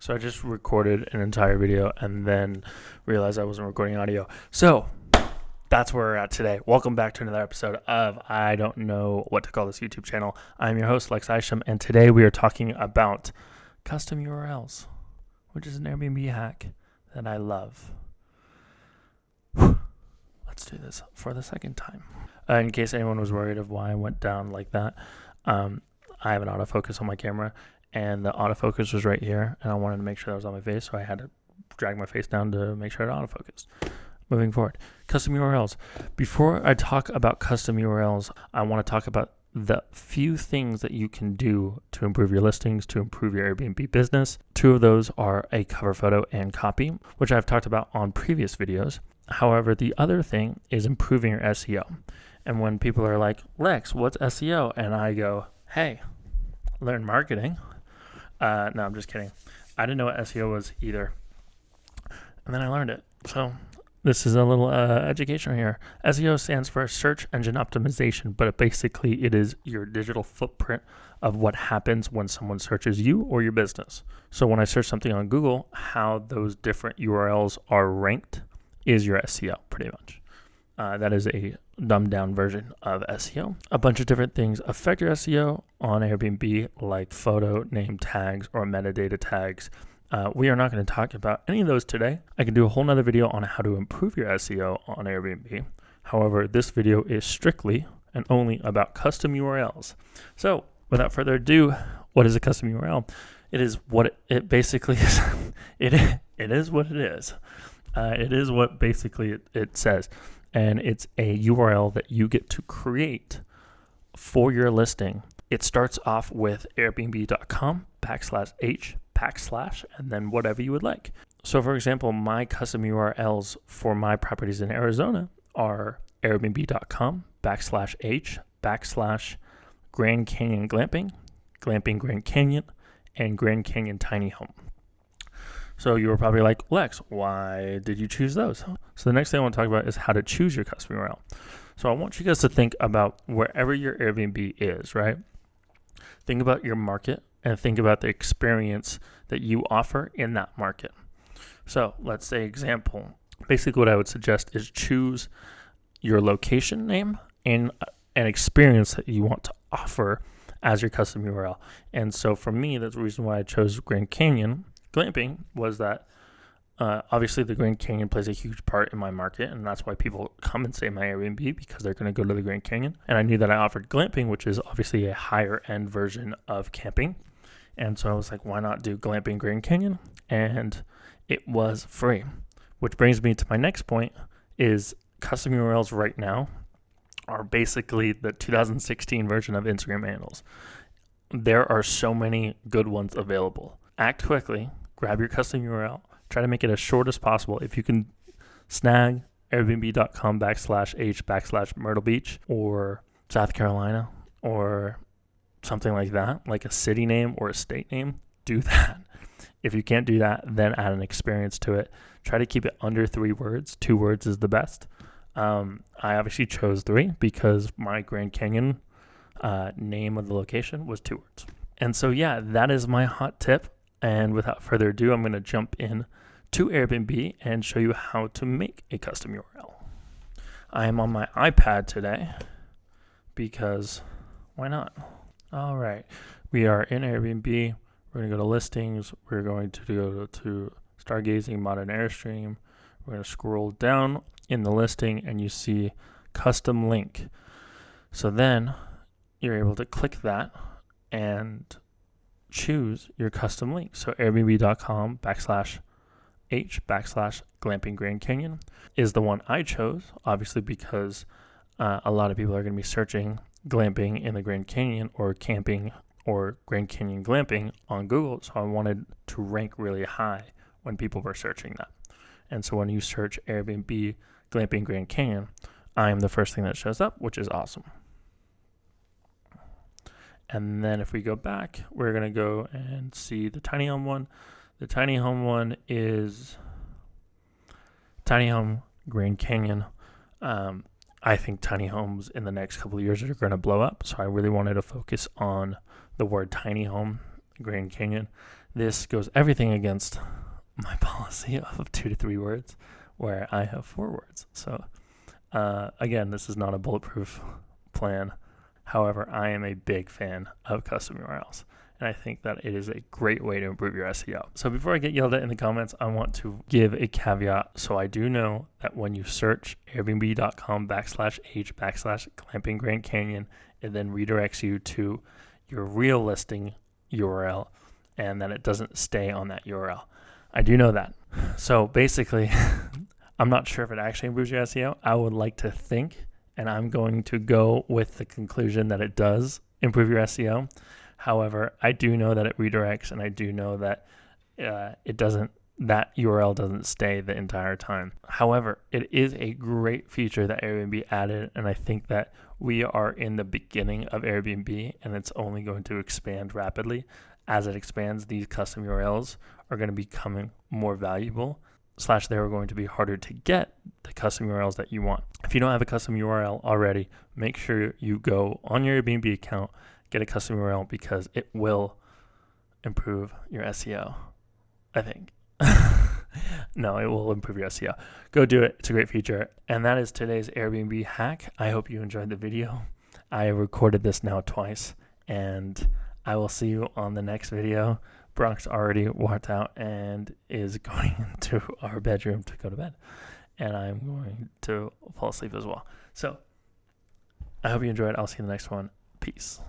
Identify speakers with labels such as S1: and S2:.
S1: So I just recorded an entire video and then realized I wasn't recording audio. So that's where we're at today. Welcome back to another episode of I don't know what to call this YouTube channel. I'm your host, Lex Isham, and today we are talking about custom URLs, which is an Airbnb hack that I love. Let's do this for the second time. In case anyone was worried of why I went down like that, I have an autofocus on my camera, and the autofocus was right here, and I wanted to make sure that was on my face, so I had to drag my face down to make sure it autofocused. Moving forward, custom URLs. Before I talk about custom URLs, I want to talk about the few things that you can do to improve your listings, to improve your Airbnb business. Two of those are a cover photo and copy, which I've talked about on previous videos. However, the other thing is improving your SEO. And when people are like, Lex, what's SEO? And I go, hey, learn marketing. No, I'm just kidding. I didn't know what SEO was either. And then I learned it. So this is a little education here. SEO stands for search engine optimization, but basically it is your digital footprint of what happens when someone searches you or your business. So when I search something on Google, how those different URLs are ranked is your SEO, pretty much. That is a dumbed down version of SEO. A bunch of different things affect your SEO on Airbnb, like photo, name tags, or metadata tags. We are not going to talk about any of those today. I can do a whole nother video on how to improve your SEO on Airbnb. However, this video is strictly and only about custom URLs. So without further ado, what is a custom URL? It is what it basically is. It is what it is. It is what basically it says. And it's a URL that you get to create for your listing. It starts off with airbnb.com/h/ and then whatever you would like. So for example, my custom URLs for my properties in Arizona are airbnb.com/h/ Grand Canyon Glamping, Glamping Grand Canyon, and Grand Canyon Tiny Home. So you were probably like, Lex, why did you choose those? So the next thing I want to talk about is how to choose your custom URL. So I want you guys to think about wherever your Airbnb is, right? Think about your market and think about the experience that you offer in that market. So let's say example, basically what I would suggest is choose your location name and an experience that you want to offer as your custom URL. And so for me, that's the reason why I chose Grand Canyon Glamping was that obviously the Grand Canyon plays a huge part in my market, and that's why people come and stay in my Airbnb, because they're going to go to the Grand Canyon. And I knew that I offered glamping, which is obviously a higher end version of camping. And so I was like, why not do Glamping Grand Canyon? And it was free, which brings me to my next point is custom URLs right now are basically the 2016 version of Instagram handles. There are so many good ones available. Act quickly, grab your custom URL, try to make it as short as possible. If you can snag airbnb.com/h/ Myrtle Beach or South Carolina or something like that, like a city name or a state name, do that. If you can't do that, then add an experience to it. Try to keep it under 3 words. 2 words is the best. I obviously chose 3 because my Grand Canyon name of the location was 2 words. And so, yeah, that is my hot tip. And without further ado, I'm going to jump in to Airbnb and show you how to make a custom URL. I am on my iPad today because why not? All right. We are in Airbnb. We're going to go to listings. We're going to go to Stargazing Modern Airstream. We're going to scroll down in the listing and you see custom link. So then you're able to click that and choose your custom link. So airbnb.com/h/ Glamping Grand Canyon is the one I chose, obviously because a lot of people are going to be searching glamping in the Grand Canyon or camping or Grand Canyon glamping on Google. So I wanted to rank really high when people were searching that. And so when you search Airbnb Glamping Grand Canyon, I am the first thing that shows up, which is awesome. And then if we go back, we're going to go and see the tiny home one. The tiny home one is Tiny Home Grand Canyon. I think tiny homes in the next couple of years are going to blow up. So I really wanted to focus on the word tiny home the Grand Canyon. This goes everything against my policy of 2 to 3 words, where I have 4 words. So again, this is not a bulletproof plan. However, I am a big fan of custom URLs, and I think that it is a great way to improve your SEO. So before I get yelled at in the comments, I want to give a caveat. So I do know that when you search airbnb.com/h/glamping Grand Canyon, it then redirects you to your real listing URL, and that it doesn't stay on that URL. I do know that. So basically, I'm not sure if it actually improves your SEO. I would like to think, and I'm going to go with the conclusion that it does improve your SEO. However, I do know that it redirects, and I do know that that URL doesn't stay the entire time. However, it is a great feature that Airbnb added, and I think that we are in the beginning of Airbnb, and it's only going to expand rapidly. As it expands, these custom URLs are going to be becoming more valuable, / they're going to be harder to get the custom URLs that you want. If you don't have a custom URL already, make sure you go on your Airbnb account, get a custom URL, because it will improve your SEO, I think. No, it will improve your SEO. Go do it. It's a great feature. And that is today's Airbnb hack. I hope you enjoyed the video. I recorded this now twice, and I will see you on the next video. Brock's already walked out and is going into our bedroom to go to bed, and I'm going to fall asleep as well. So I hope you enjoyed. I'll see you in the next one. Peace.